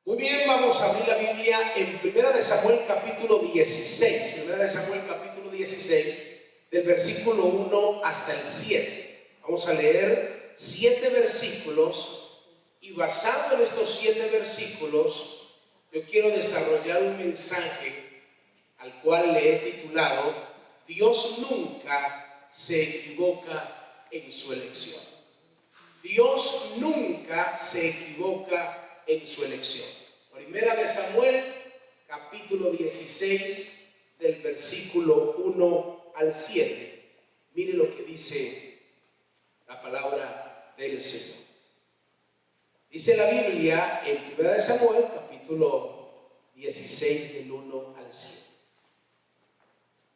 Muy bien, vamos a abrir la Biblia en 1 de Samuel capítulo 16. 1 de Samuel capítulo 16, del versículo 1 hasta el 7. Vamos a leer 7 versículos y basado en estos 7 versículos, yo quiero desarrollar un mensaje al cual le he titulado: Dios nunca se equivoca en su elección. Dios nunca se equivoca en su elección. Primera de Samuel, capítulo 16, del versículo 1 al 7. Mire lo que dice la palabra del Señor. Dice la Biblia en Primera de Samuel, capítulo 16, del 1 al 7.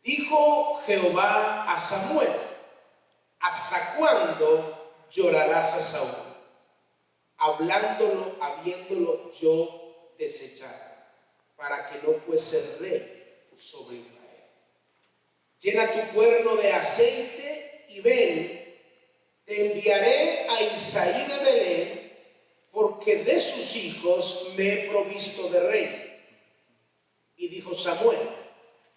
Dijo Jehová a Samuel: ¿hasta cuándo llorarás a Saúl, habiéndolo yo desechado, para que no fuese rey sobre Israel? Llena tu cuerno de aceite y ven, te enviaré a Isaí de Belén, porque de sus hijos me he provisto de rey. Y dijo Samuel: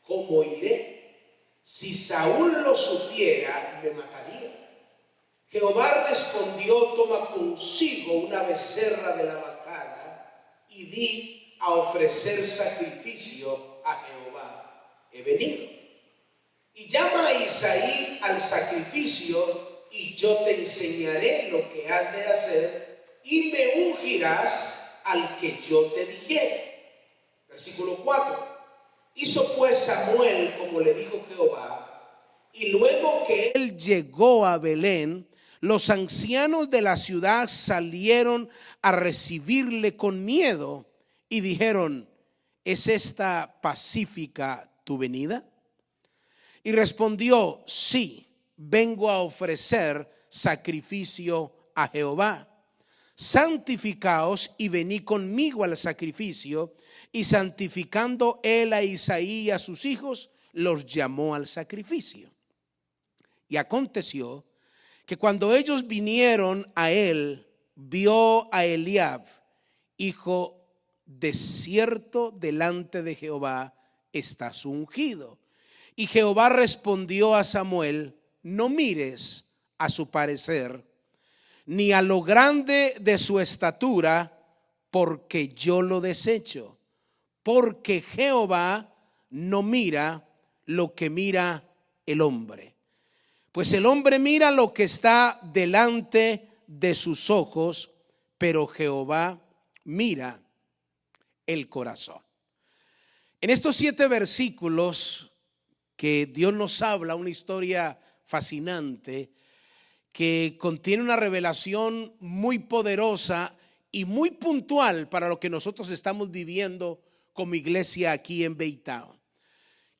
¿cómo iré? Si Saúl lo supiera, me mataría. Jehová respondió: toma consigo una becerra de la vacada y di a ofrecer sacrificio a Jehová. He venido. Y llama a Isaí al sacrificio, y yo te enseñaré lo que has de hacer, y me ungirás al que yo te dijere. Versículo 4. Hizo pues Samuel como le dijo Jehová, y luego que él llegó a Belén, los ancianos de la ciudad salieron a recibirle con miedo y dijeron: ¿es esta pacífica tu venida? Y respondió: sí, vengo a ofrecer sacrificio a Jehová. Santificaos y venid conmigo al sacrificio. Y santificando él a Isaí y a sus hijos, los llamó al sacrificio. Y aconteció que cuando ellos vinieron a él, vio a Eliab, hijo de cierto delante de Jehová estás ungido. Y Jehová respondió a Samuel: no mires a su parecer, ni a lo grande de su estatura, porque yo lo desecho. Porque Jehová no mira lo que mira el hombre, pues el hombre mira lo que está delante de sus ojos, pero Jehová mira el corazón. En estos 7 versículos que Dios nos habla, una historia fascinante que contiene una revelación muy poderosa y muy puntual para lo que nosotros estamos viviendo como iglesia aquí en Baytown.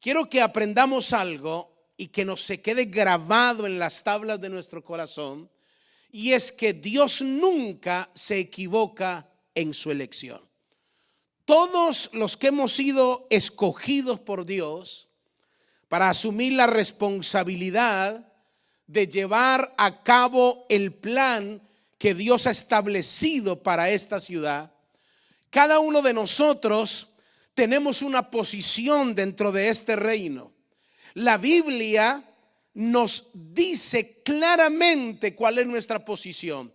Quiero que aprendamos algo y que nos se quede grabado en las tablas de nuestro corazón, y es que Dios nunca se equivoca en su elección. Todos los que hemos sido escogidos por Dios para asumir la responsabilidad de llevar a cabo el plan que Dios ha establecido para esta ciudad, cada uno de nosotros tenemos una posición dentro de este reino. La Biblia nos dice claramente cuál es nuestra posición.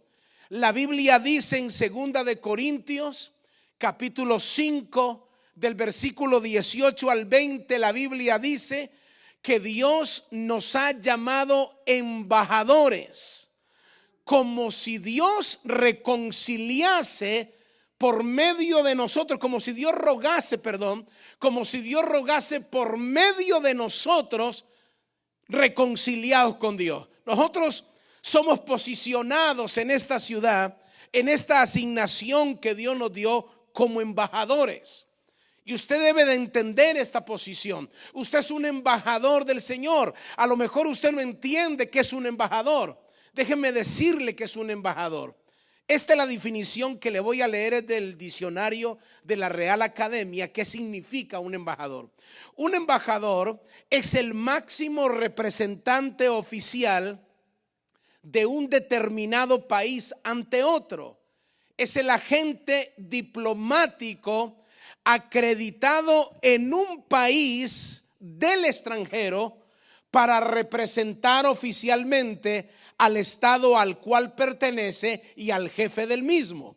La Biblia dice en 2 de Corintios, capítulo 5, del versículo 18 al 20, la Biblia dice que Dios nos ha llamado embajadores, como si Dios reconciliase por medio de nosotros, como si Dios rogase por medio de nosotros, reconciliados con Dios. Nosotros somos posicionados en esta ciudad, en esta asignación que Dios nos dio como embajadores. Y usted debe de entender esta posición. Usted es un embajador del Señor. A lo mejor usted no entiende qué es un embajador. Déjeme decirle que es un embajador. Esta es la definición que le voy a leer del diccionario de la Real Academia. ¿Qué significa un embajador? Un embajador es el máximo representante oficial de un determinado país ante otro. es el agente diplomático acreditado en un país del extranjero para representar oficialmente al estado al cual pertenece y al jefe del mismo.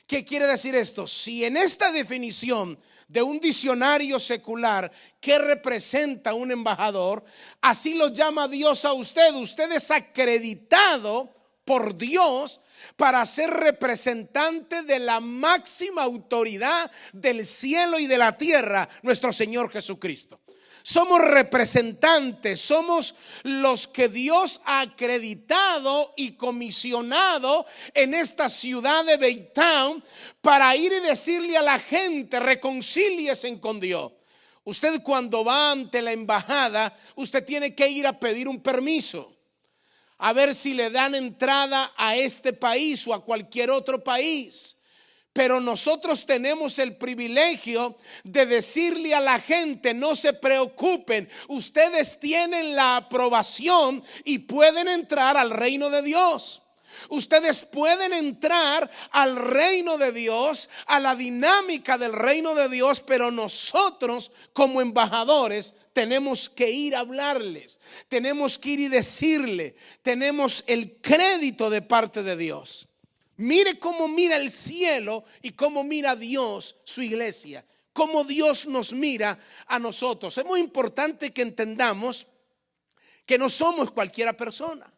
¿Qué quiere decir esto? Si en esta definición de un diccionario secular, ¿qué representa un embajador? Así lo llama Dios a usted. Usted es acreditado por Dios para ser representante de la máxima autoridad del cielo y de la tierra, nuestro Señor Jesucristo. Somos representantes, somos los que Dios ha acreditado y comisionado en esta ciudad de Baytown para ir y decirle a la gente: reconcíliesen con Dios. Usted, cuando va ante la embajada, usted tiene que ir a pedir un permiso, a ver si le dan entrada a este país o a cualquier otro país. Pero nosotros tenemos el privilegio de decirle a la gente: no se preocupen, ustedes tienen la aprobación y pueden entrar al reino de Dios. Ustedes pueden entrar al reino de Dios, a la dinámica del reino de Dios, pero nosotros como embajadores tenemos que ir a hablarles, tenemos que ir y decirle, tenemos el crédito de parte de Dios. Mire cómo mira el cielo y cómo mira Dios su iglesia, cómo Dios nos mira a nosotros. Es muy importante que entendamos que no somos cualquiera persona,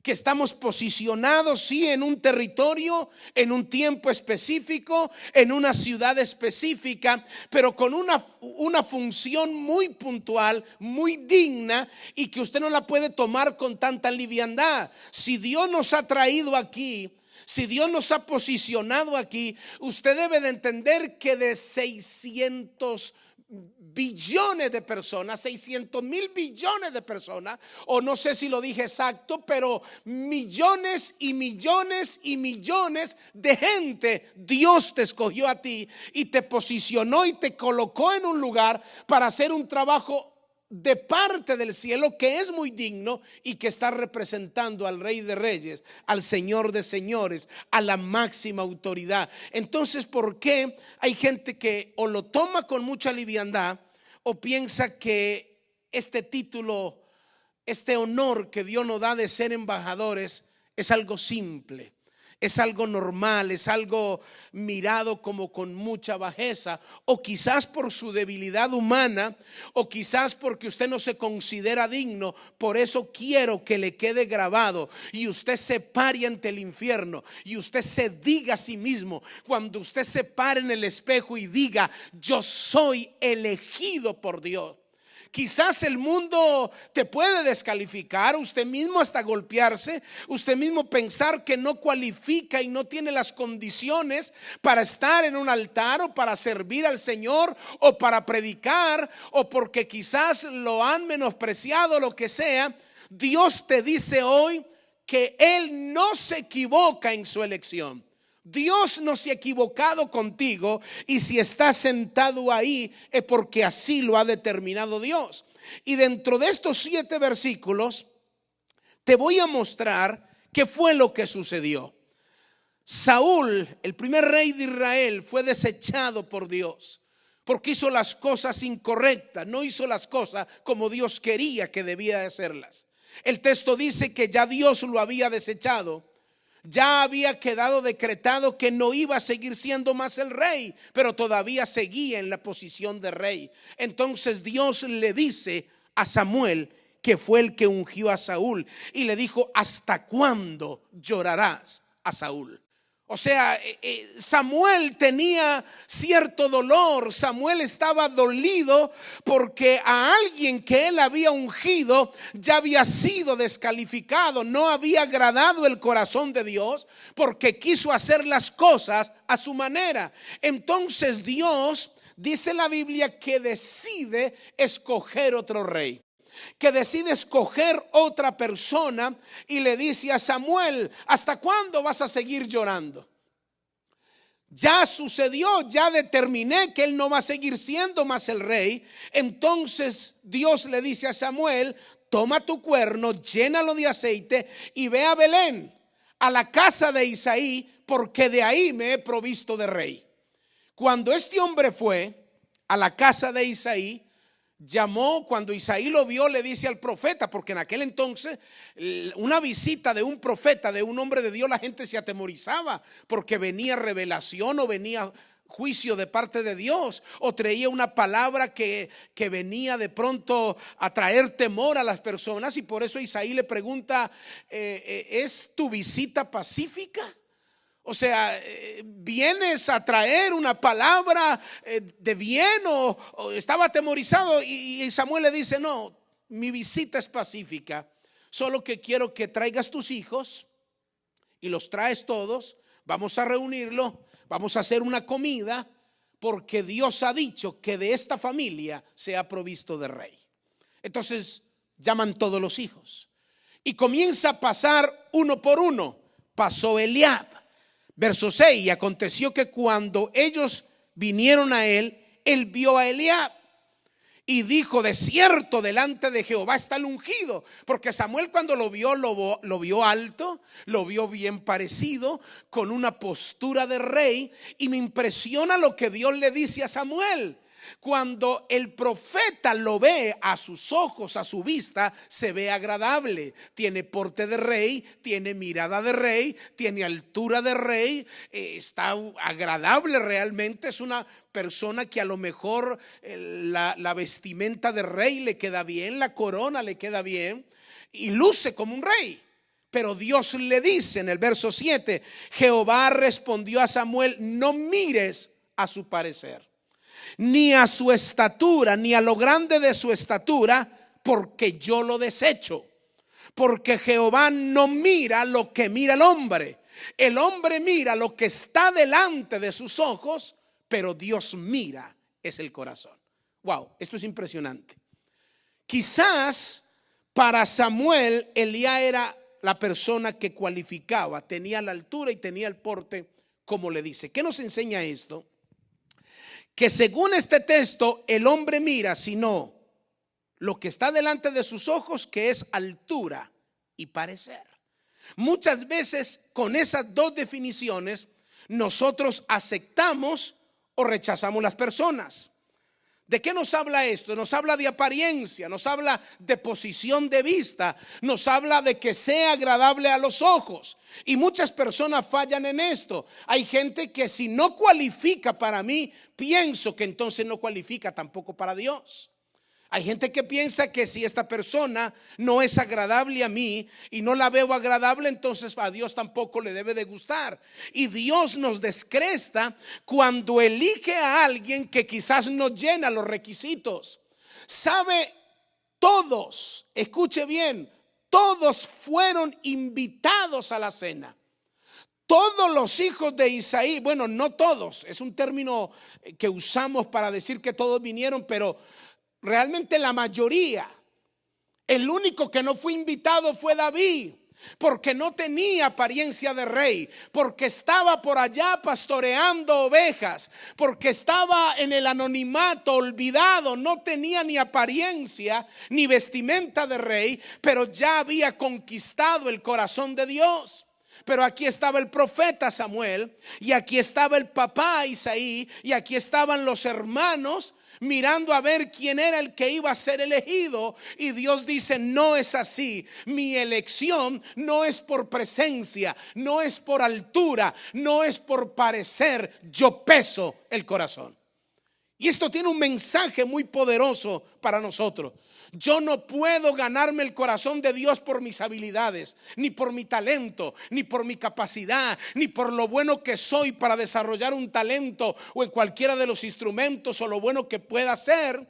que estamos posicionados sí en un territorio, en un tiempo específico, en una ciudad específica, pero con una función muy puntual, muy digna, y que usted no la puede tomar con tanta liviandad. Si Dios nos ha traído aquí, si Dios nos ha posicionado aquí, usted debe de entender que de 600 billones de personas, 600,000 billones de personas, o no sé si lo dije exacto, pero millones y millones y millones de gente, Dios te escogió a ti y te posicionó y te colocó en un lugar para hacer un trabajo de parte del cielo que es muy digno y que está representando al Rey de Reyes, al Señor de Señores, a la máxima autoridad. Entonces, ¿por qué hay gente que o lo toma con mucha liviandad o piensa que este título, este honor que Dios nos da de ser embajadores es algo simple? Es algo normal, es algo mirado como con mucha bajeza, o quizás por su debilidad humana, o quizás porque usted no se considera digno. Por eso quiero que le quede grabado y usted se pare ante el infierno y usted se diga a sí mismo, cuando usted se pare en el espejo y diga: yo soy elegido por Dios. Quizás el mundo te puede descalificar, usted mismo hasta golpearse, usted mismo pensar que no cualifica y no tiene las condiciones para estar en un altar o para servir al Señor o para predicar, o porque quizás lo han menospreciado, lo que sea. Dios te dice hoy que Él no se equivoca en su elección. Dios no se ha equivocado contigo, y si estás sentado ahí es porque así lo ha determinado Dios. Y dentro de estos 7 versículos te voy a mostrar qué fue lo que sucedió. Saúl, el primer rey de Israel, fue desechado por Dios porque hizo las cosas incorrectas, no hizo las cosas como Dios quería que debía de hacerlas. El texto dice que ya Dios lo había desechado. Ya había quedado decretado que no iba a seguir siendo más el rey, pero todavía seguía en la posición de rey. Entonces Dios le dice a Samuel, que fue el que ungió a Saúl, y le dijo: ¿hasta cuándo llorarás a Saúl? O sea, Samuel tenía cierto dolor. Samuel estaba dolido porque a alguien que él había ungido ya había sido descalificado. No había agradado el corazón de Dios porque quiso hacer las cosas a su manera. Entonces Dios, dice la Biblia, que decide escoger otro rey, que decide escoger otra persona, y le dice a Samuel: ¿hasta cuándo vas a seguir llorando? Ya sucedió, ya determiné que él no va a seguir siendo más el rey. Entonces Dios le dice a Samuel: toma tu cuerno, llénalo de aceite y ve a Belén, a la casa de Isaí, porque de ahí me he provisto de rey. Cuando este hombre fue a la casa de Isaí, llamó, cuando Isaí lo vio, le dice al profeta, porque en aquel entonces una visita de un profeta, de un hombre de Dios, la gente se atemorizaba porque venía revelación o venía juicio de parte de Dios, o traía una palabra que venía de pronto a traer temor a las personas. Y por eso Isaí le pregunta, ¿es tu visita pacífica? O sea, ¿vienes a traer una palabra de bien o estaba atemorizado? Y Samuel le dice, no, mi visita es pacífica, solo que quiero que traigas tus hijos y los traes todos, vamos a reunirlos, vamos a hacer una comida, porque Dios ha dicho que de esta familia se ha provisto de rey. Entonces llaman todos los hijos y comienza a pasar uno por uno. Pasó Eliab. Verso 6, y aconteció que cuando ellos vinieron a él, él vio a Eliab y dijo, de cierto delante de Jehová está el ungido. Porque Samuel, cuando lo vio alto, lo vio bien parecido, con una postura de rey. Y me impresiona lo que Dios le dice a Samuel. Cuando el profeta lo ve a sus ojos, a su vista, se ve agradable. Tiene porte de rey, tiene mirada de rey, tiene altura de rey, está agradable realmente. Es una persona que a lo mejor la vestimenta de rey le queda bien, la corona le queda bien y luce como un rey. Pero Dios le dice en el verso 7, Jehová respondió a Samuel, no mires a su parecer, ni a su estatura, ni a lo grande de su estatura, porque yo lo desecho. Porque Jehová no mira lo que mira el hombre. El hombre mira lo que está delante de sus ojos, pero Dios mira es el corazón. Wow, esto es impresionante. Quizás para Samuel, Elías era la persona que cualificaba, tenía la altura y tenía el porte, como le dice. ¿Qué nos enseña esto? Que según este texto, el hombre mira, sino lo que está delante de sus ojos, que es altura y parecer. Muchas veces con esas dos definiciones nosotros aceptamos o rechazamos las personas. ¿De qué nos habla esto? Nos habla de apariencia, nos habla de posición de vista, nos habla de que sea agradable a los ojos. Y muchas personas fallan en esto. Hay gente que si no cualifica para mí, pienso que entonces no cualifica tampoco para Dios. Hay gente que piensa que si esta persona no es agradable a mí y no la veo agradable, entonces a Dios tampoco le debe de gustar. Y Dios nos descresta cuando elige a alguien que quizás no llena los requisitos. Sabe, todos, escuche bien, todos fueron invitados a la cena. Todos los hijos de Isaí, bueno, no todos, es un término que usamos para decir que todos vinieron, pero realmente la mayoría. El único que no fue invitado fue David, porque no tenía apariencia de rey, porque estaba por allá pastoreando ovejas, porque estaba en el anonimato, olvidado, no tenía ni apariencia ni vestimenta de rey, pero ya había conquistado el corazón de Dios. Pero aquí estaba el profeta Samuel, y aquí estaba el papá Isaí, y aquí estaban los hermanos mirando a ver quién era el que iba a ser elegido. Y Dios dice, no es así. Mi elección no es por presencia, no es por altura, no es por parecer. Yo peso el corazón. Y esto tiene un mensaje muy poderoso para nosotros. Yo no puedo ganarme el corazón de Dios por mis habilidades, ni por mi talento, ni por mi capacidad, ni por lo bueno que soy para desarrollar un talento o en cualquiera de los instrumentos, o lo bueno que pueda hacer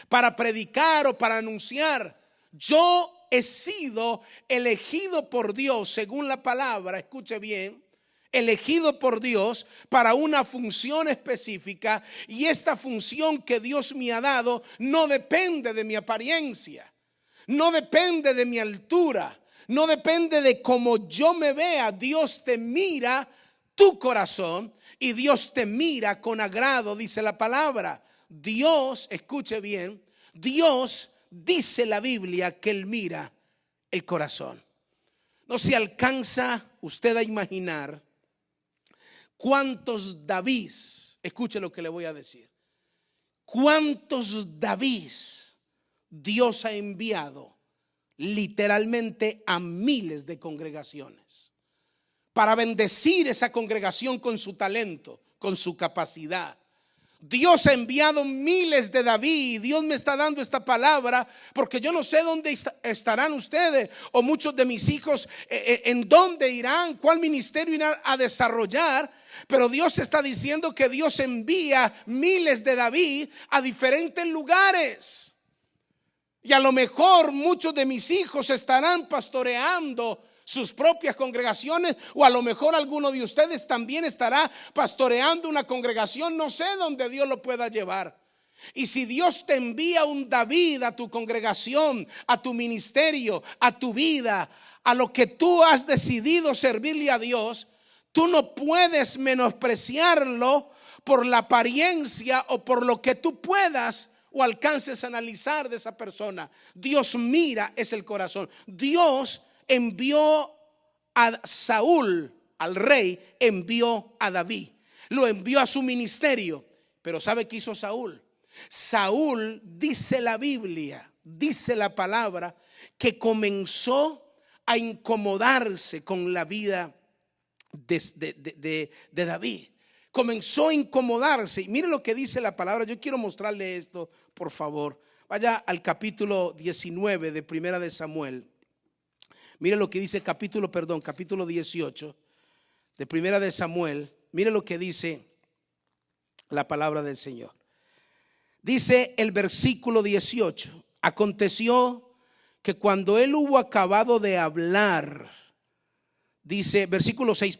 para predicar o para anunciar. Yo he sido elegido por Dios, según la palabra, escuche bien, elegido por Dios para una función específica, y esta función que Dios me ha dado no depende de mi apariencia, no depende de mi altura, no depende de cómo yo me vea. Dios te mira tu corazón y Dios te mira con agrado, dice la palabra. Dios, escuche bien, Dios dice la Biblia que Él mira el corazón. No se alcanza usted a imaginar ¿Cuántos Davids? Escuche lo que le voy a decir. ¿Cuántos Davids Dios ha enviado literalmente a miles de congregaciones para bendecir esa congregación con su talento, con su capacidad? Dios ha enviado miles de David. Dios me está dando esta palabra porque yo no sé dónde estarán ustedes o muchos de mis hijos, en dónde irán, cuál ministerio irán a desarrollar. Pero Dios está diciendo que Dios envía miles de David a diferentes lugares. Y a lo mejor muchos de mis hijos estarán pastoreando sus propias congregaciones, o a lo mejor alguno de ustedes también estará pastoreando una congregación. No sé dónde Dios lo pueda llevar. Y si Dios te envía un David a tu congregación, a tu ministerio, a tu vida, a lo que tú has decidido servirle a Dios, tú no puedes menospreciarlo por la apariencia o por lo que tú puedas o alcances a analizar de esa persona. Dios mira es el corazón. Dios envió a Saúl, al rey, envió a David, lo envió a su ministerio. Pero ¿sabe qué hizo Saúl? Saúl, dice la Biblia, dice la palabra, que comenzó a incomodarse con la vida de David. Comenzó a incomodarse. Y mire lo que dice la palabra. Yo quiero mostrarle esto, por favor. Vaya al capítulo 19 de Primera de Samuel. Mire lo que dice capítulo 18 de Primera de Samuel. Mire lo que dice la palabra del Señor. Dice el versículo 18: aconteció que cuando él hubo acabado de hablar, dice, versículo 6,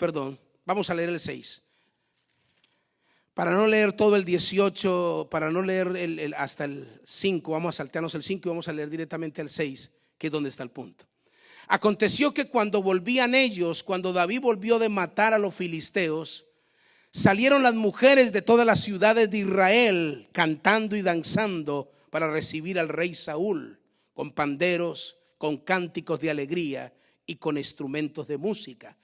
vamos a leer el 6. Para no leer todo el 18, para no leer hasta el 5, vamos a saltearnos el 5 y vamos a leer directamente el 6, que es donde está el punto. Aconteció que cuando volvían ellos, cuando David volvió de matar a los filisteos, salieron las mujeres de todas las ciudades de Israel cantando y danzando para recibir al rey Saúl, con panderos, con cánticos de alegría y con instrumentos de música.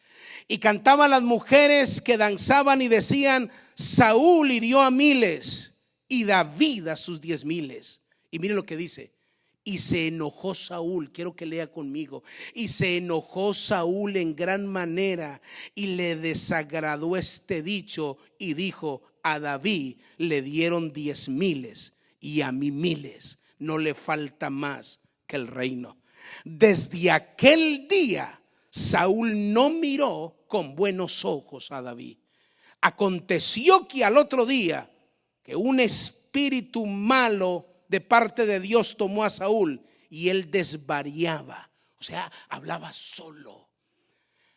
Y cantaban las mujeres que danzaban y decían: Saúl hirió a miles y David a sus 10,000. Y mire lo que dice: y se enojó Saúl. Quiero que lea conmigo. Y se enojó Saúl en gran manera y le desagradó este dicho y dijo: a David le dieron 10,000 y a mí 1,000. No le falta más que el reino. Desde aquel día Saúl no miró con buenos ojos a David. Aconteció que al otro día que un espíritu malo de parte de Dios tomó a Saúl y él desvariaba, o sea, hablaba solo,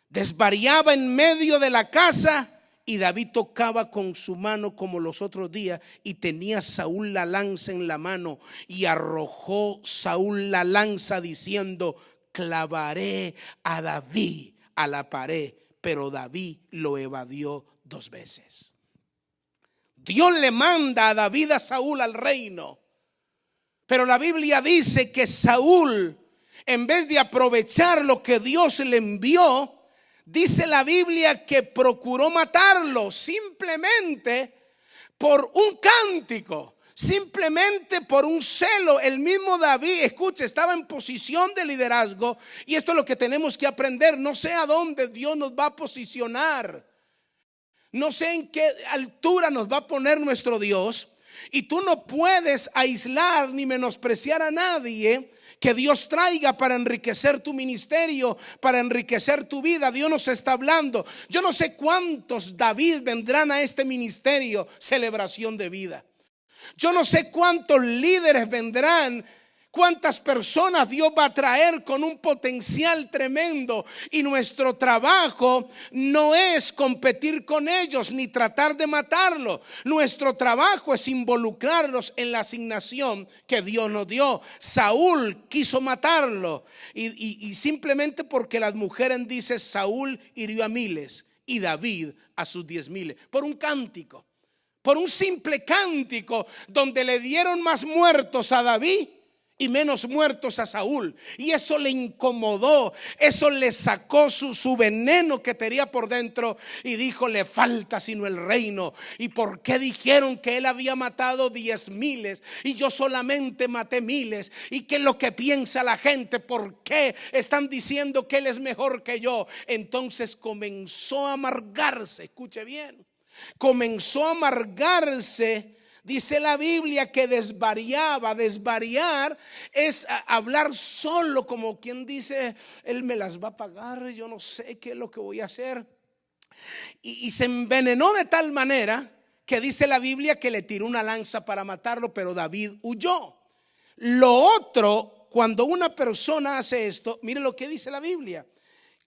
desvariaba en medio de la casa. Y David tocaba con su mano como los otros días, y tenía Saúl la lanza en la mano, y arrojó Saúl la lanza diciendo: clavaré a David a la pared. Pero David lo evadió 2 veces. Dios le manda a David a Saúl al reino, pero la Biblia dice que Saúl, en vez de aprovechar lo que Dios le envió, dice la Biblia que procuró matarlo simplemente por un cántico, simplemente por un celo. El mismo David, escuche, estaba en posición de liderazgo, y esto es lo que tenemos que aprender. No sé a dónde Dios nos va a posicionar, no sé en qué altura nos va a poner nuestro Dios, y tú no puedes aislar ni menospreciar a nadie que Dios traiga para enriquecer tu ministerio, para enriquecer tu vida. Dios nos está hablando. Yo no sé cuántos David vendrán a este ministerio Celebración de Vida. Yo no sé cuántos líderes vendrán, cuántas personas Dios va a traer con un potencial tremendo. Y nuestro trabajo no es competir con ellos ni tratar de matarlos. Nuestro trabajo es involucrarlos en la asignación que Dios nos dio. Saúl quiso matarlo, y simplemente porque las mujeres dicen: Saúl hirió a 1,000 y David a sus 10,000, por un cántico, por un simple cántico, donde le dieron más muertos a David y menos muertos a Saúl. Y eso le incomodó, eso le sacó su veneno que tenía por dentro y dijo: le falta sino el reino. ¿Y por qué dijeron que él había matado 10,000 y yo solamente maté 1,000? ¿Y qué es lo que piensa la gente? ¿Por qué están diciendo que él es mejor que yo? Entonces comenzó a amargarse. Escuche bien, comenzó a amargarse. Dice la Biblia que desvariaba. Desvariar es hablar solo, como quien dice: él me las va a pagar, yo no sé qué es lo que voy a hacer. Y se envenenó de tal manera que dice la Biblia que le tiró una lanza para matarlo, pero David huyó. Lo otro, cuando una persona hace esto, mire lo que dice la Biblia,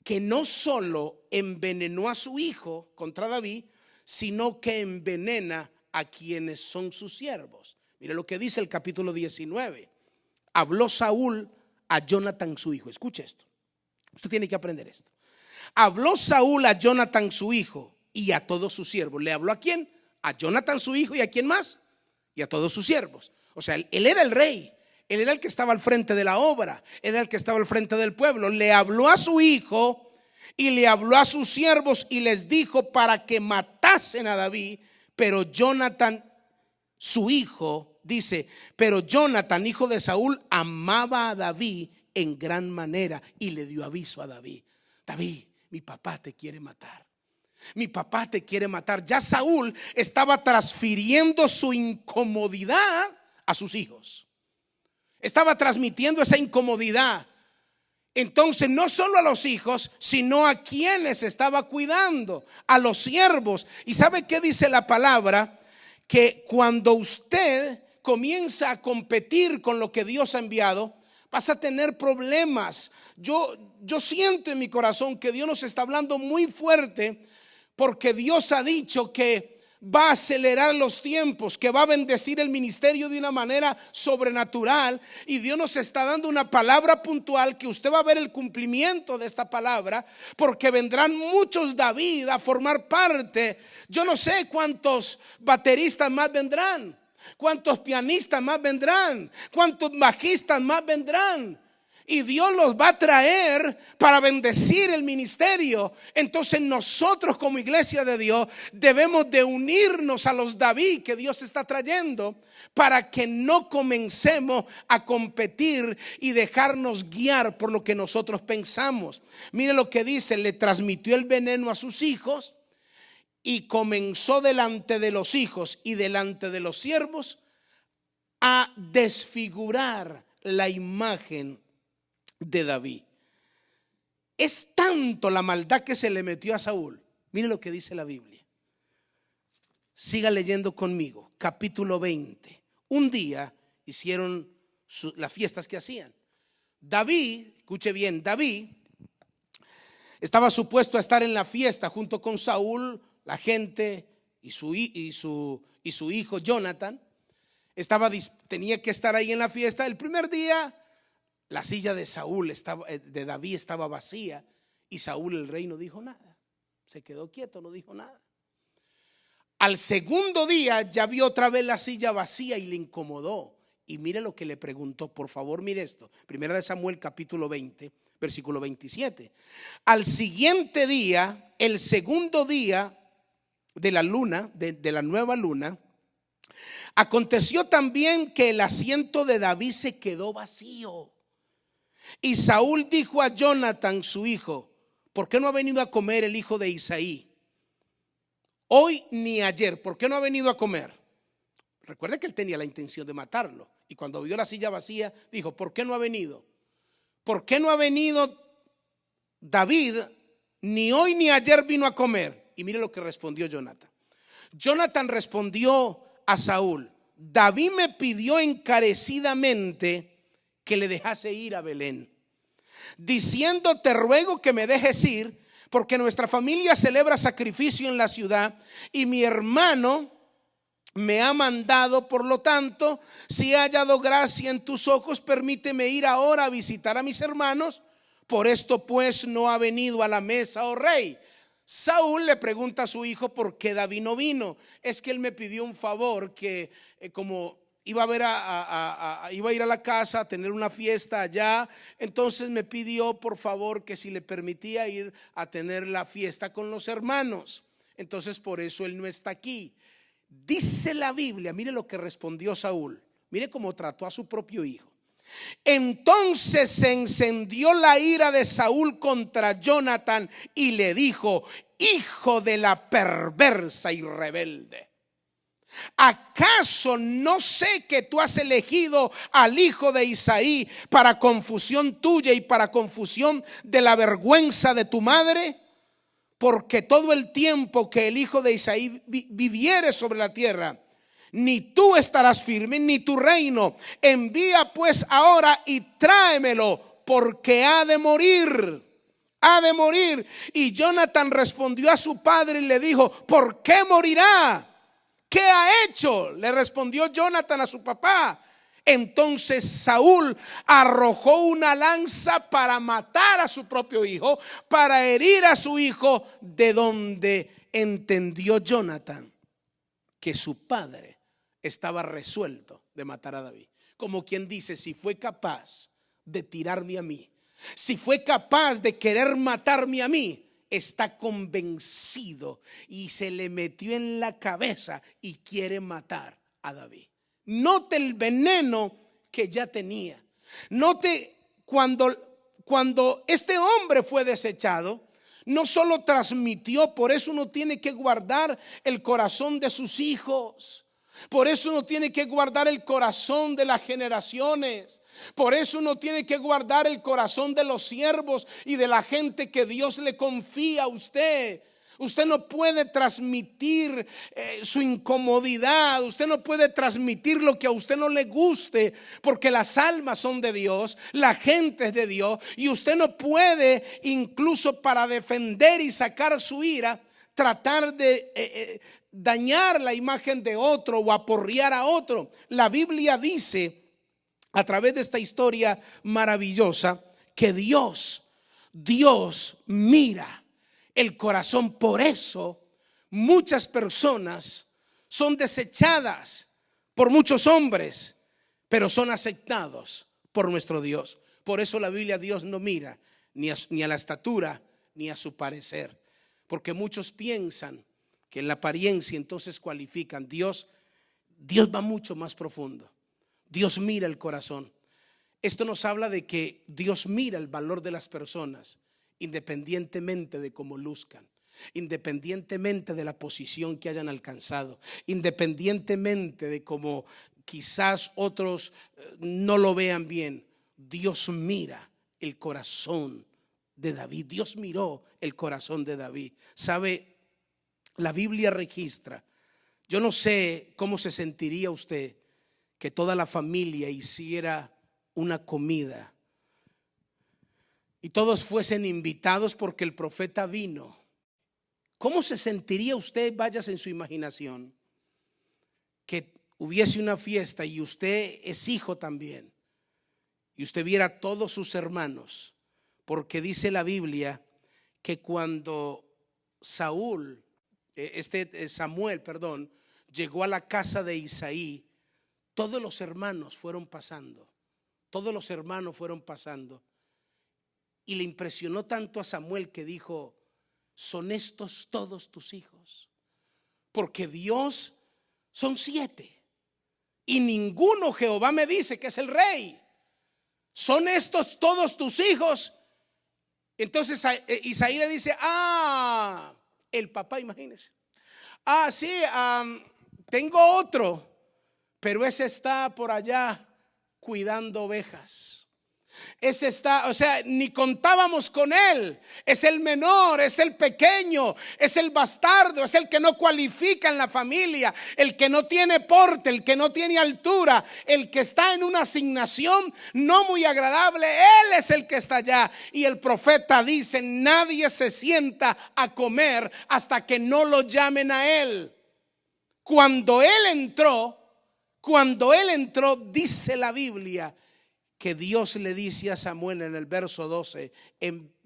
que no solo envenenó a su hijo contra David, sino que envenena a quienes son sus siervos. Mire lo que dice el capítulo 19. Habló Saúl a Jonathan su hijo. Escuche esto, usted tiene que aprender esto. Habló Saúl a Jonathan su hijo y a todos sus siervos. ¿Le habló a quién? A Jonathan su hijo. ¿Y a quién más? Y a todos sus siervos. O sea, él era el rey, él era el que estaba al frente de la obra, él era el que estaba al frente del pueblo. Le habló a su hijo y le habló a sus siervos y les dijo para que matasen a David. Pero Jonathan, su hijo, dice: pero Jonathan, hijo de Saúl, amaba a David en gran manera y le dio aviso a David: David, mi papá te quiere matar. Mi papá te quiere matar. Ya Saúl estaba transfiriendo su incomodidad a sus hijos. Estaba transmitiendo esa incomodidad. Entonces no solo a los hijos, sino a quienes estaba cuidando, a los siervos. ¿Y sabe qué dice la palabra? Que cuando usted comienza a competir con lo que Dios ha enviado, vas a tener problemas. Yo siento en mi corazón que Dios nos está hablando muy fuerte, porque Dios ha dicho que va a acelerar los tiempos, que va a bendecir el ministerio de una manera sobrenatural. Y Dios nos está dando una palabra puntual que usted va a ver el cumplimiento de esta palabra, porque vendrán muchos David a formar parte. Yo no sé cuántos bateristas más vendrán, cuántos pianistas más vendrán, cuántos bajistas más vendrán. Y Dios los va a traer para bendecir el ministerio. Entonces nosotros como iglesia de Dios debemos de unirnos a los David que Dios está trayendo, para que no comencemos a competir y dejarnos guiar por lo que nosotros pensamos. Mire lo que dice: le transmitió el veneno a sus hijos y comenzó delante de los hijos y delante de los siervos a desfigurar la imagen de David. Es tanto la maldad que se le metió a Saúl. Mire lo que dice la Biblia. Siga leyendo conmigo. Capítulo 20. Un día hicieron las fiestas que hacían. David, escuche bien, David estaba supuesto a estar en la fiesta junto con Saúl, la gente y su hijo Jonathan. Tenía que estar ahí en la fiesta. El primer día la silla de David estaba vacía, y Saúl el rey no dijo nada. Se quedó quieto, no dijo nada. Al segundo día ya vio otra vez la silla vacía y le incomodó. Y mire lo que le preguntó, por favor, mire esto. Primera de Samuel capítulo 20, versículo 27. Al siguiente día, el segundo día de la luna, de la nueva luna, aconteció también que el asiento de David se quedó vacío. Y Saúl dijo a Jonathan su hijo: ¿por qué no ha venido a comer el hijo de Isaí hoy ni ayer? ¿Por qué no ha venido a comer? Recuerde que él tenía la intención de matarlo. Y cuando vio la silla vacía, dijo: ¿por qué no ha venido? ¿Por qué no ha venido David? Ni hoy ni ayer vino a comer. Y mire lo que respondió Jonathan. Jonathan respondió a Saúl: David me pidió encarecidamente que le dejase ir a Belén, diciendo: te ruego que me dejes ir, porque nuestra familia celebra sacrificio en la ciudad y mi hermano me ha mandado. Por lo tanto, si he hallado gracia en tus ojos, permíteme ir ahora a visitar a mis hermanos. Por esto pues no ha venido a la mesa, oh rey. Saúl le pregunta a su hijo: ¿por qué David no vino? Es que él me pidió un favor, que como iba a ir a la casa a tener una fiesta allá. Entonces me pidió por favor que si le permitía ir a tener la fiesta con los hermanos. Entonces por eso él no está aquí. Dice la Biblia, mire lo que respondió Saúl, mire cómo trató a su propio hijo. Entonces se encendió la ira de Saúl contra Jonathan y le dijo: hijo de la perversa y rebelde, ¿acaso no sé que tú has elegido al hijo de Isaí para confusión tuya y para confusión de la vergüenza de tu madre? Porque todo el tiempo que el hijo de Isaí viviere sobre la tierra, ni tú estarás firme, ni tu reino. Envía pues ahora y tráemelo, porque ha de morir. Ha de morir. Y Jonathan respondió a su padre y le dijo: ¿por qué morirá? ¿Qué ha hecho? Le respondió Jonathan a su papá. Entonces Saúl arrojó una lanza para matar a su propio hijo, para herir a su hijo, de donde entendió Jonathan que su padre estaba resuelto de matar a David. Como quien dice: si fue capaz de tirarme a mí, si fue capaz de querer matarme a mí, está convencido y se le metió en la cabeza y quiere matar a David. Note el veneno que ya tenía. Note cuando este hombre fue desechado, no solo transmitió. Por eso uno tiene que guardar el corazón de sus hijos. Por eso uno tiene que guardar el corazón de las generaciones. Por eso uno tiene que guardar el corazón de los siervos y de la gente que Dios le confía a usted. Usted no puede transmitir su incomodidad. Usted no puede transmitir lo que a usted no le guste, porque las almas son de Dios, la gente es de Dios. Y usted no puede, incluso para defender y sacar su ira, tratar de dañar la imagen de otro o aporrear a otro. La Biblia dice, a través de esta historia maravillosa, que Dios mira el corazón. Por eso muchas personas son desechadas por muchos hombres, pero son aceptados por nuestro Dios. Por eso la Biblia: Dios no mira ni a la estatura ni a su parecer, porque muchos piensan que en la apariencia entonces cualifican. Dios va mucho más profundo. Dios mira el corazón. Esto nos habla de que Dios mira el valor de las personas, independientemente de cómo luzcan, independientemente de la posición que hayan alcanzado, independientemente de cómo quizás otros no lo vean bien. Dios mira el corazón de David. Dios miró el corazón de David. ¿Sabe? La Biblia registra. Yo no sé cómo se sentiría usted que toda la familia hiciera una comida y todos fuesen invitados porque el profeta vino. ¿Cómo se sentiría usted? Váyase en su imaginación, que hubiese una fiesta y usted es hijo también, y usted viera a todos sus hermanos. Porque dice la Biblia que cuando Samuel, llegó a la casa de Isaí, todos los hermanos fueron pasando. Todos los hermanos fueron pasando. Y le impresionó tanto a Samuel que dijo: ¿son estos todos tus hijos? Porque Dios son 7 y ninguno, Jehová me dice, que es el rey. ¿Son estos todos tus hijos? Entonces Isaí le dice: el papá, imagínese. Sí, tengo otro, pero ese está por allá cuidando ovejas. Ese está, o sea, ni contábamos con él. Es el menor, es el pequeño, es el bastardo, es el que no cualifica en la familia, el que no tiene porte, el que no tiene altura, el que está en una asignación no muy agradable. Él es el que está allá. Y el profeta dice: nadie se sienta a comer hasta que no lo llamen a él. Cuando él entró, dice la Biblia que Dios le dice a Samuel en el verso 12: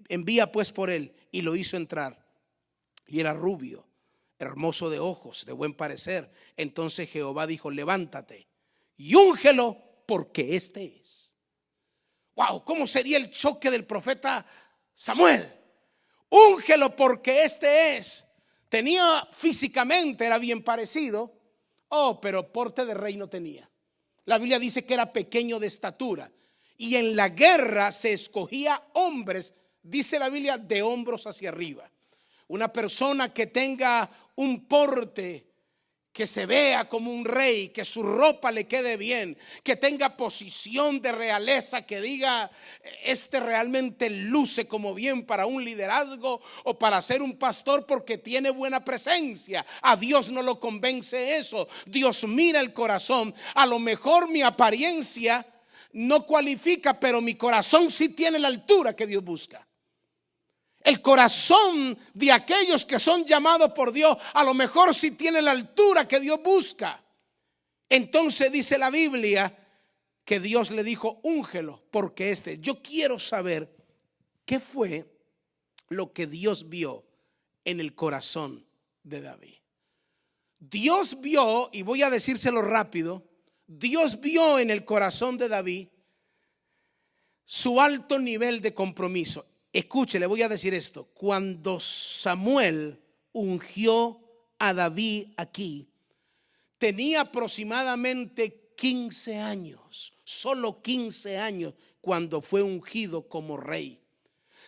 envía pues por él. Y lo hizo entrar. Y era rubio, hermoso de ojos, de buen parecer. Entonces Jehová dijo: levántate, y úngelo porque este es. Wow, ¿cómo sería el choque del profeta Samuel? Úngelo porque este es. Tenía físicamente, era bien parecido. Oh, pero porte de rey no tenía. La Biblia dice que era pequeño de estatura. Y en la guerra se escogía hombres, dice la Biblia, de hombros hacia arriba. Una persona que tenga un porte, que se vea como un rey, que su ropa le quede bien, que tenga posición de realeza, que diga, este realmente luce como bien para un liderazgo o para ser un pastor porque tiene buena presencia. A Dios no lo convence eso. Dios mira el corazón. A lo mejor mi apariencia no cualifica, pero mi corazón sí tiene la altura que Dios busca. El corazón de aquellos que son llamados por Dios a lo mejor sí tiene la altura que Dios busca. Entonces dice la Biblia que Dios le dijo, úngelo porque este. Yo quiero saber qué fue lo que Dios vio en el corazón de David. Dios vio, y voy a decírselo rápido, Dios vio en el corazón de David su alto nivel de compromiso. Escuche, le voy a decir esto. Cuando Samuel ungió a David aquí, tenía aproximadamente 15 años, solo 15 años cuando fue ungido como rey.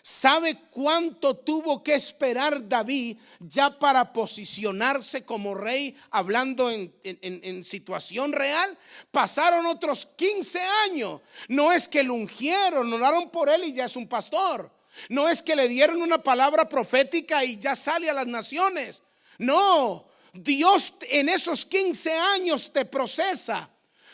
¿Sabe cuánto tuvo que esperar David ya para posicionarse como rey, hablando en situación real? Pasaron otros 15 años. No es que lo ungieron, oraron por él y ya es un pastor. No es que le dieron una palabra profética y ya sale a las naciones. No, Dios en esos 15 años te procesa.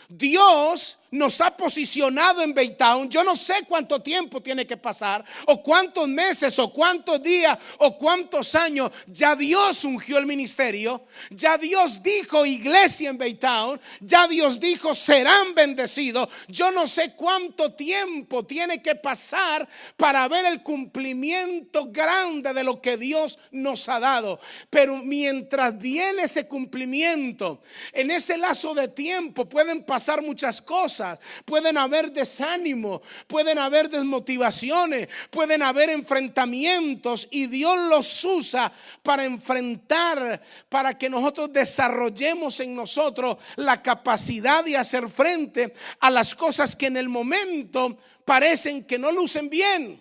Dios nos ha posicionado en Baytown. Yo no sé cuánto tiempo tiene que pasar, o cuántos meses, o cuántos días, o cuántos años. Ya Dios ungió el ministerio. Ya Dios dijo iglesia en Baytown. Ya Dios dijo serán bendecidos. Yo no sé cuánto tiempo tiene que pasar para ver el cumplimiento grande de lo que Dios nos ha dado. Pero mientras viene ese cumplimiento, en ese lazo de tiempo pueden pasar muchas cosas. Pueden haber desánimo, pueden haber desmotivaciones, pueden haber enfrentamientos, y Dios los usa para enfrentar, para que nosotros desarrollemos en nosotros la capacidad de hacer frente a las cosas que en el momento parecen que no lucen bien,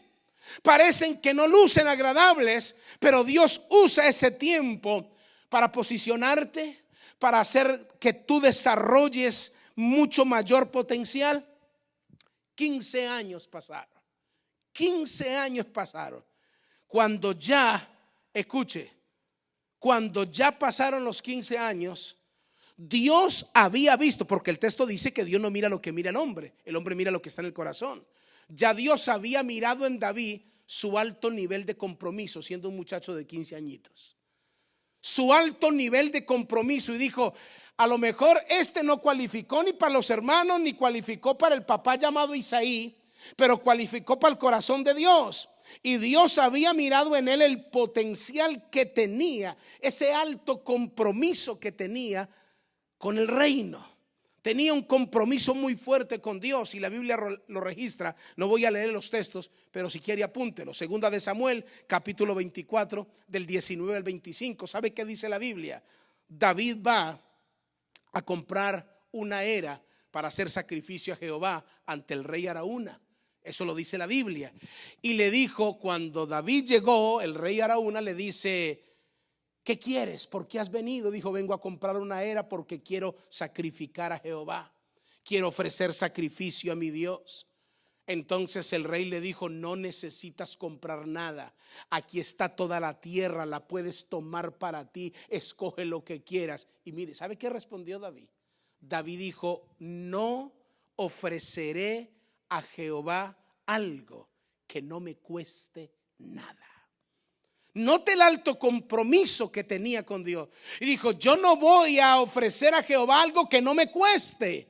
parecen que no lucen agradables, pero Dios usa ese tiempo para posicionarte, para hacer que tú desarrolles mucho mayor potencial. 15 años pasaron. 15 años pasaron. Cuando ya, escuche, cuando ya pasaron los 15 años, Dios había visto, porque el texto dice que Dios no mira lo que mira el hombre mira lo que está en el corazón. Ya Dios había mirado en David su alto nivel de compromiso, siendo un muchacho de 15 añitos. Su alto nivel de compromiso, y dijo, a lo mejor este no cualificó ni para los hermanos, ni cualificó para el papá llamado Isaí, pero cualificó para el corazón de Dios. Y Dios había mirado en él el potencial que tenía, ese alto compromiso que tenía con el reino. Tenía un compromiso muy fuerte con Dios, y la Biblia lo registra. No voy a leer los textos, pero si quiere apúntelo. Segunda de Samuel, capítulo 24, del 19 al 25. ¿Sabe qué dice la Biblia? David va a comprar una era para hacer sacrificio a Jehová ante el rey Araúna. Eso lo dice la Biblia. Y le dijo, cuando David llegó, el rey Araúna le dice, ¿qué quieres? ¿Por qué has venido? Dijo, vengo a comprar una era porque quiero sacrificar a Jehová. Quiero ofrecer sacrificio a mi Dios. Entonces el rey le dijo, no necesitas comprar nada. Aquí está toda la tierra, la puedes tomar para ti. Escoge lo que quieras. Y mire, ¿sabe qué respondió David? David dijo, no ofreceré a Jehová algo que no me cueste nada. Note el alto compromiso que tenía con Dios. Y dijo, yo no voy a ofrecer a Jehová algo que no me cueste.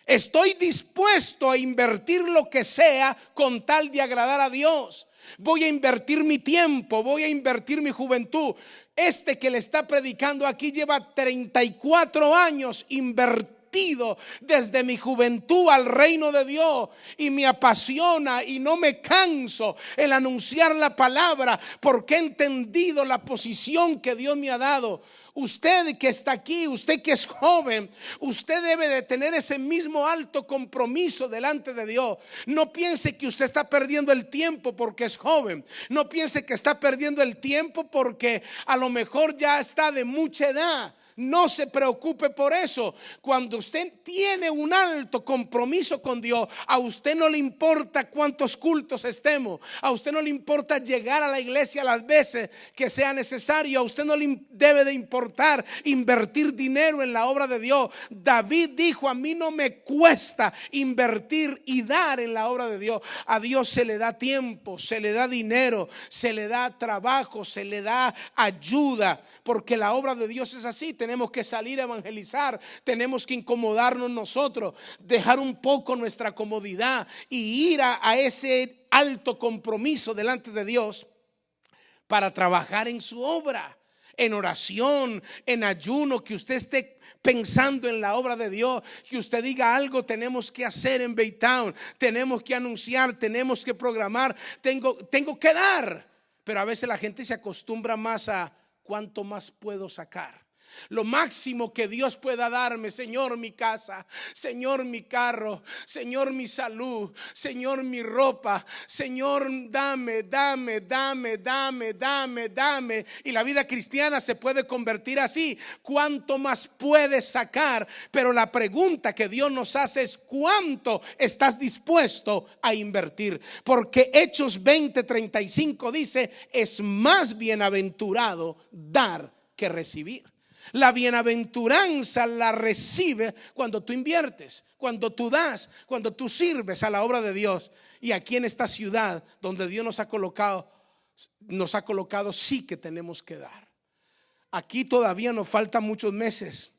Estoy dispuesto a invertir lo que sea con tal de agradar a Dios. Voy a invertir mi tiempo, voy a invertir mi juventud. Este que le está predicando aquí lleva 34 años invirtiendo convertido desde mi juventud al reino de Dios y me apasiona y no me canso el anunciar la palabra porque he entendido la posición que Dios me ha dado. Usted que está aquí, usted que es joven, usted debe de tener ese mismo alto compromiso delante de Dios. No piense que usted está perdiendo el tiempo porque es joven. No piense que está perdiendo el tiempo porque a lo mejor ya está de mucha edad. No se preocupe por eso. Cuando usted tiene un alto compromiso con Dios, a usted no le importa cuántos cultos estemos, a usted no le importa llegar a la iglesia las veces que sea necesario, a usted no le debe de importar invertir dinero en la obra de Dios. David dijo: a mí no me cuesta invertir y dar en la obra de Dios. A Dios se le da tiempo, se le da dinero, se le da trabajo, se le da ayuda, porque la obra de Dios es así. Tenemos que salir a evangelizar, tenemos que incomodarnos nosotros, dejar un poco nuestra comodidad y ir a ese alto compromiso delante de Dios para trabajar en su obra, en oración, en ayuno, que usted esté pensando en la obra de Dios, que usted diga: algo tenemos que hacer en Baytown, tenemos que anunciar, tenemos que programar, tengo que dar. Pero a veces la gente se acostumbra más a cuánto más puedo sacar. Lo máximo que Dios pueda darme: Señor, mi casa, Señor, mi carro, Señor, mi salud, Señor, mi ropa, Señor, dame. Y la vida cristiana se puede convertir así: ¿cuánto más puedes sacar? Pero la pregunta que Dios nos hace es: ¿cuánto estás dispuesto a invertir? Porque Hechos 20:35 dice: es más bienaventurado dar que recibir. La bienaventuranza la recibe cuando tú inviertes, cuando tú das, cuando tú sirves a la obra de Dios. Y aquí en esta ciudad donde Dios nos ha colocado, sí que tenemos que dar. Aquí todavía nos faltan muchos meses,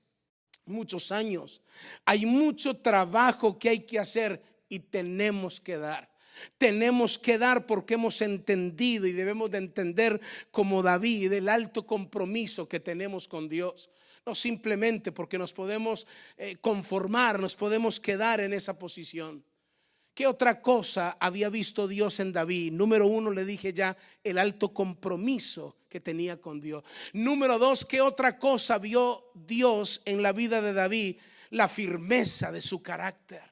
muchos años. Hay mucho trabajo que hay que hacer y tenemos que dar. Tenemos que dar porque hemos entendido y debemos de entender, como David, el alto compromiso que tenemos con Dios. No simplemente porque nos podemos conformar, nos podemos quedar en esa posición. ¿Qué otra cosa había visto Dios en David? Número 1, le dije ya, el alto compromiso que tenía con Dios. Número 2, ¿qué otra cosa vio Dios en la vida de David? La firmeza de su carácter.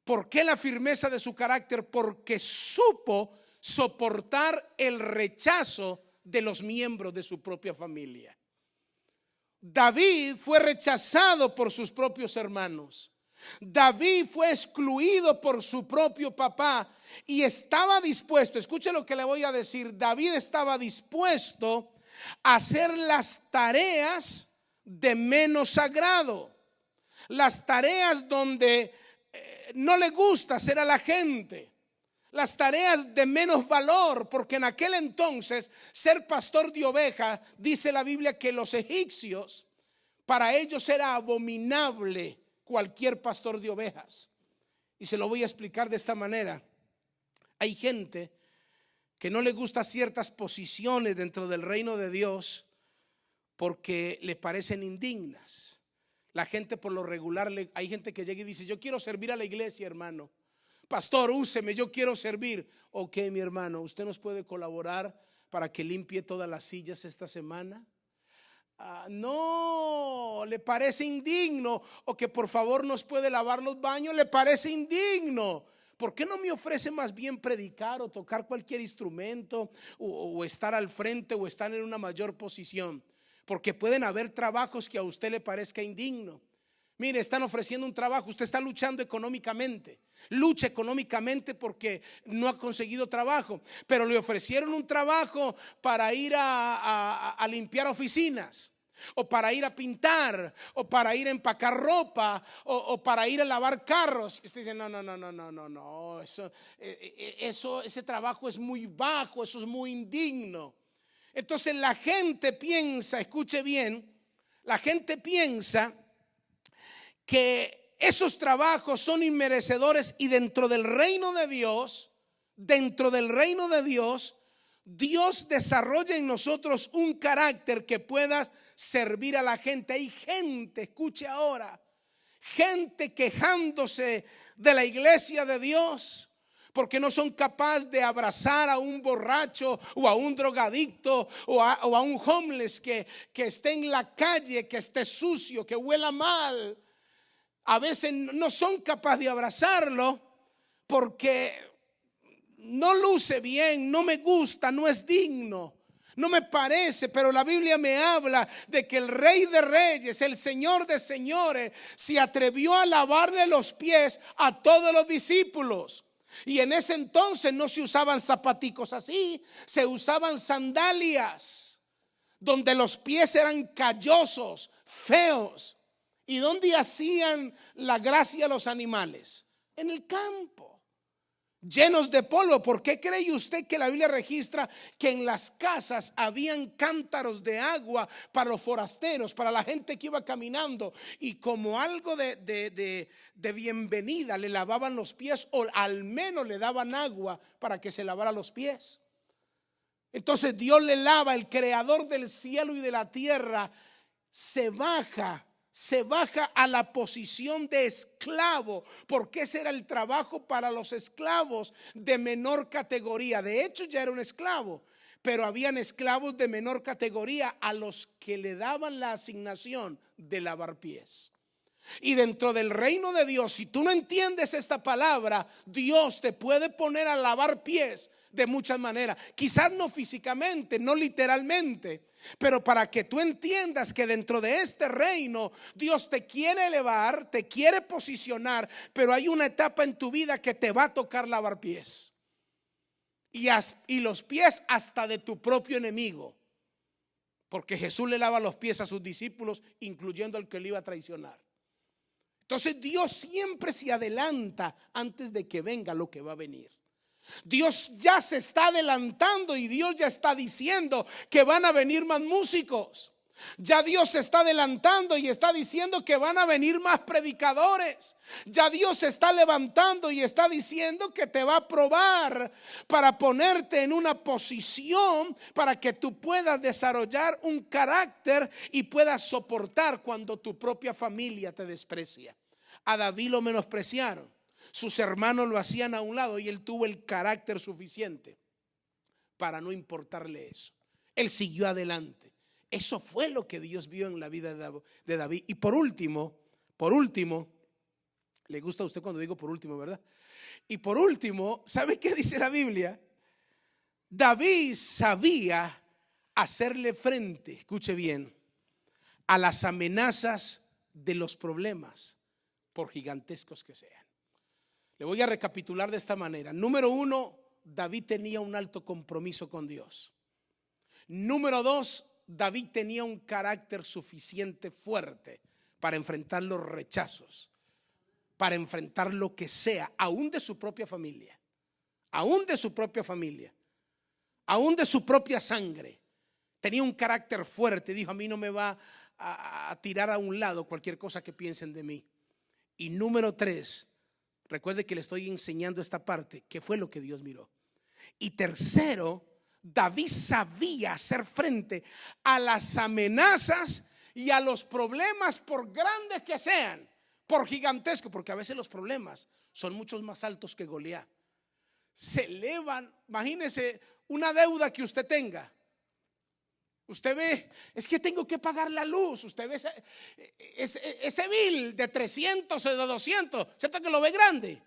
¿Por qué la firmeza de su carácter? Porque supo soportar el rechazo de los miembros de su propia familia. David fue rechazado por sus propios hermanos. David fue excluido por su propio papá y estaba dispuesto, escuche lo que le voy a decir, David estaba dispuesto a hacer las tareas de menos agrado, las tareas donde no le gusta hacer a la gente, las tareas de menos valor, porque en aquel entonces ser pastor de ovejas, dice la Biblia que los egipcios, para ellos era abominable cualquier pastor de ovejas. Y se lo voy a explicar de esta manera. Hay gente que no le gusta ciertas posiciones dentro del reino de Dios porque le parecen indignas. La gente por lo regular, hay gente que llega y dice: yo quiero servir a la iglesia, hermano. Pastor, úseme, yo quiero servir. Ok, mi hermano, ¿usted nos puede colaborar para que limpie todas las sillas esta semana? No, le parece indigno. O que por favor nos puede lavar los baños, le parece indigno. ¿Por qué no me ofrece más bien predicar o tocar cualquier instrumento o estar al frente o estar en una mayor posición? Porque pueden haber trabajos que a usted le parezca indigno. Mire, están ofreciendo un trabajo, usted está luchando económicamente. Lucha económicamente porque no ha conseguido trabajo, pero le ofrecieron un trabajo para ir a limpiar oficinas, o para ir a pintar, o para ir a empacar ropa, o para ir a lavar carros. Y usted dice: no, ese trabajo es muy bajo, eso es muy indigno. Entonces la gente piensa, escuche bien, la gente piensa que esos trabajos son inmerecedores, y dentro del reino de Dios, Dios desarrolla en nosotros un carácter que pueda servir a la gente. Hay gente, escuche ahora, gente quejándose de la iglesia de Dios porque no son capaces de abrazar a un borracho o a un drogadicto o a un homeless que esté en la calle, que esté sucio, que huela mal. A veces no son capaces de abrazarlo porque no luce bien, no me gusta, no es digno, no me parece. Pero la Biblia me habla de que el Rey de Reyes, el Señor de Señores, se atrevió a lavarle los pies a todos los discípulos. Y en ese entonces no se usaban zapaticos así, se usaban sandalias donde los pies eran callosos, feos. ¿Y dónde hacían la gracia a los animales? En el campo, llenos de polvo. ¿Por qué cree usted que la Biblia registra que en las casas habían cántaros de agua para los forasteros, para la gente que iba caminando? Y como algo de bienvenida le lavaban los pies, o al menos le daban agua para que se lavara los pies. Entonces Dios le lava, el creador del cielo y de la tierra se baja a la posición de esclavo, porque ese era el trabajo para los esclavos de menor categoría. De hecho ya era un esclavo, pero habían esclavos de menor categoría a los que le daban la asignación de lavar pies. Y dentro del reino de Dios, si tú no entiendes esta palabra, Dios te puede poner a lavar pies de muchas maneras. Quizás no físicamente, no literalmente, pero para que tú entiendas que dentro de este reino Dios te quiere elevar, te quiere posicionar, pero hay una etapa en tu vida que te va a tocar lavar pies. Y los pies hasta de tu propio enemigo, porque Jesús le lava los pies a sus discípulos, incluyendo al que le iba a traicionar. Entonces Dios siempre se adelanta antes de que venga lo que va a venir. Dios ya se está adelantando y Dios ya está diciendo que van a venir más músicos. Ya Dios se está adelantando y está diciendo que van a venir más predicadores. Ya Dios se está levantando y está diciendo que te va a probar para ponerte en una posición para que tú puedas desarrollar un carácter y puedas soportar cuando tu propia familia te desprecia. A David lo menospreciaron, sus hermanos lo hacían a un lado y él tuvo el carácter suficiente para no importarle eso. Él siguió adelante. Eso fue lo que Dios vio en la vida de David. Y por último, le gusta a usted cuando digo por último, ¿verdad? Y por último, ¿sabe qué dice la Biblia? David sabía hacerle frente, escuche bien, a las amenazas de los problemas, por gigantescos que sean. Le voy a recapitular de esta manera. Número 1, David tenía un alto compromiso con Dios. Número 2, David tenía un carácter suficiente fuerte para enfrentar los rechazos, para enfrentar lo que sea, aún de su propia familia, aún de su propia familia, aún de su propia sangre. Tenía un carácter fuerte. Dijo: a mí no me va a tirar a un lado cualquier cosa que piensen de mí. Y número 3, recuerde que le estoy enseñando esta parte, que fue lo que Dios miró. Y tercero, David sabía hacer frente a las amenazas y a los problemas, por grandes que sean, por gigantescos, porque a veces los problemas son muchos más altos que Goliat. Se elevan, imagínese una deuda que usted tenga. Usted ve, es que tengo que pagar la luz. Usted ve ese bill de 300 o de 200, ¿cierto que lo ve grande?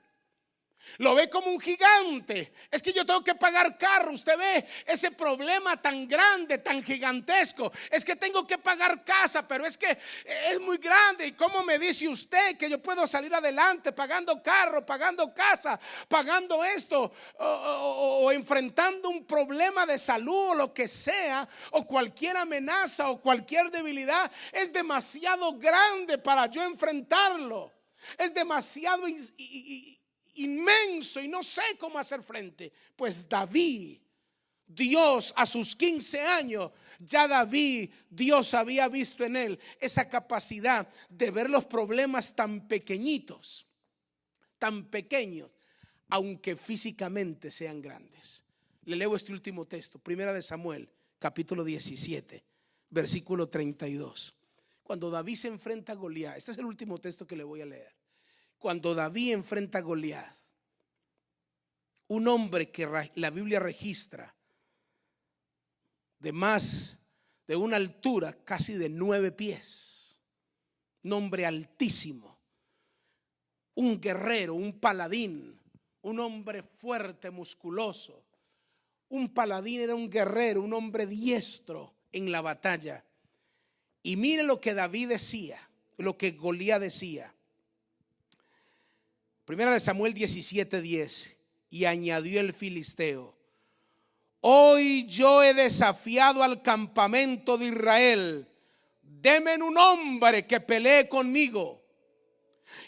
Lo ve como un gigante. Es que yo tengo que pagar carro. Usted ve ese problema tan grande, tan gigantesco. Es que tengo que pagar casa, pero es que es muy grande. ¿Y cómo me dice usted que yo puedo salir adelante pagando carro, pagando casa, pagando esto o enfrentando un problema de salud o lo que sea, o cualquier amenaza o cualquier debilidad? Es demasiado grande para yo enfrentarlo. Es demasiado inmenso y no sé cómo hacer frente. Pues David, Dios a sus 15 años, ya David, Dios había visto en él esa capacidad de ver los problemas tan pequeñitos, tan pequeños, aunque físicamente sean grandes. Le leo este último texto, Primera de Samuel, capítulo 17, versículo 32. Cuando David se enfrenta a Goliat, este es el último texto que le voy a leer. Cuando David enfrenta a Goliat, un hombre que la Biblia registra de una altura casi de 9 pies, un hombre altísimo, un guerrero, un paladín, un hombre fuerte, musculoso. Un paladín era un guerrero, un hombre diestro en la batalla. Y mire lo que David decía, lo que Goliat decía. Primera de Samuel 17:10. Y añadió el filisteo: hoy yo he desafiado al campamento de Israel, denme un hombre que pelee conmigo.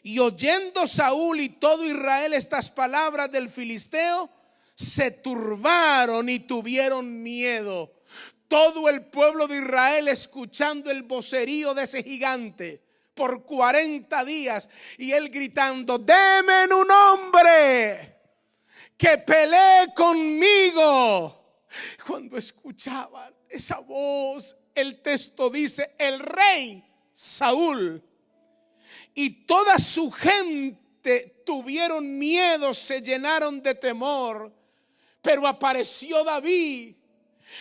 Y oyendo Saúl y todo Israel estas palabras del filisteo, se turbaron y tuvieron miedo. Todo el pueblo de Israel escuchando el vocerío de ese gigante por 40 días, y él gritando: denme un hombre que pelee conmigo. Cuando escuchaban esa voz, el texto dice: el rey Saúl y toda su gente tuvieron miedo, se llenaron de temor. Pero apareció David,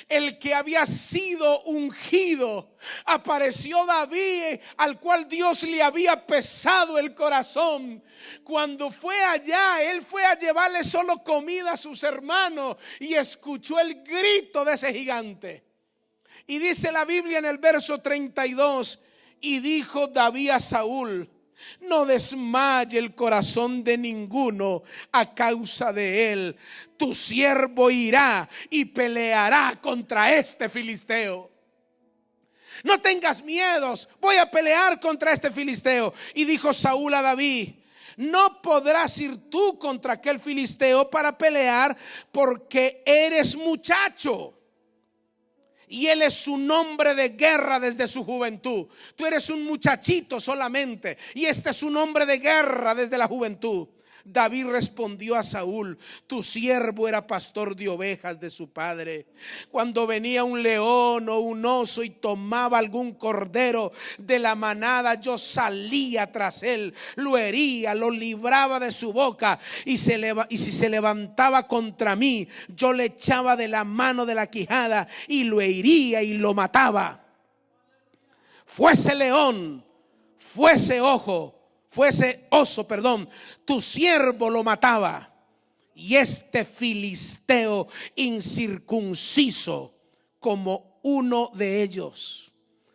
el que había sido ungido. Apareció David, al cual Dios le había pesado el corazón. Cuando fue allá, él fue a llevarle solo comida a sus hermanos y escuchó el grito de ese gigante. Y dice la Biblia en el verso 32: y dijo David a Saúl: no desmaye el corazón de ninguno a causa de él. Tu siervo irá y peleará contra este filisteo. No tengas miedos, voy a pelear contra este filisteo. Y dijo Saúl a David: no podrás ir tú contra aquel filisteo para pelear, porque eres muchacho y él es un hombre de guerra desde su juventud. Tú eres un muchachito solamente, y este es un hombre de guerra desde la juventud. David respondió a Saúl: tu siervo era pastor de ovejas de su padre. Cuando venía un león o un oso y tomaba algún cordero de la manada, yo salía tras él, lo hería, lo libraba de su boca, y si se levantaba contra mí, yo le echaba de la mano de la quijada y lo hería y lo mataba. Fuese león, fuese oso, tu siervo lo mataba. Y este filisteo incircunciso como uno de ellos,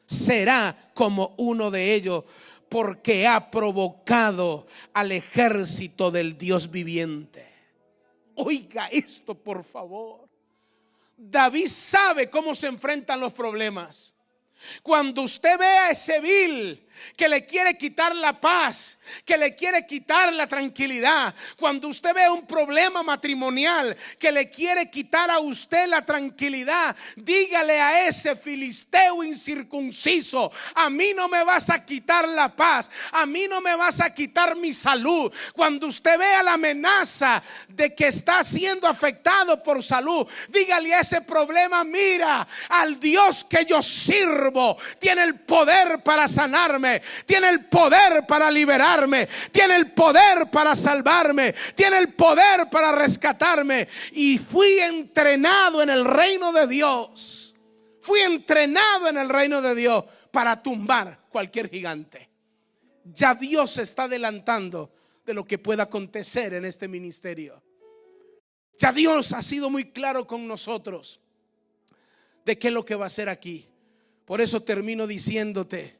será como uno de ellos, porque ha provocado al ejército del Dios viviente. Oiga esto, por favor. David sabe cómo se enfrentan los problemas. Cuando usted ve a ese vil que le quiere quitar la paz, que le quiere quitar la tranquilidad, cuando usted ve un problema matrimonial que le quiere quitar a usted la tranquilidad, dígale a ese filisteo incircunciso: a mí no me vas a quitar la paz, a mí no me vas a quitar mi salud. Cuando usted vea la amenaza de que está siendo afectado por salud, dígale a ese problema: mira, al Dios que yo sirvo tiene el poder para sanarme, tiene el poder para liberarme, tiene el poder para salvarme, tiene el poder para rescatarme. Y fui entrenado en el reino de Dios. Fui entrenado en el reino de Dios para tumbar cualquier gigante. Ya Dios se está adelantando de lo que pueda acontecer en este ministerio. Ya Dios ha sido muy claro con nosotros de qué es lo que va a hacer aquí. Por eso termino diciéndote: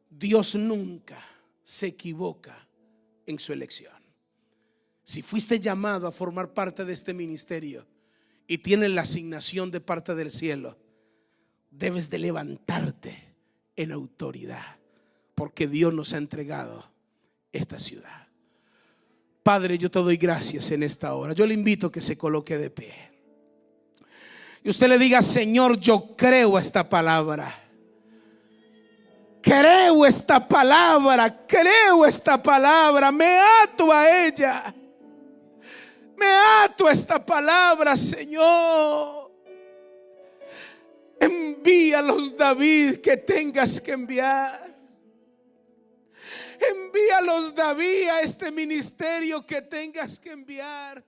Dios nunca se equivoca en su elección. Si fuiste llamado a formar parte de este ministerio y tienes la asignación de parte del cielo, debes de levantarte en autoridad, porque Dios nos ha entregado esta ciudad. Padre, yo te doy gracias en esta hora. Yo le invito a que se coloque de pie y usted le diga: Señor, yo creo esta palabra. Creo esta palabra, me ato a ella, me ato a esta palabra, Señor. Envía Envíalos, David, que tengas que enviar. Envíalos, David, a este ministerio que tengas que enviar.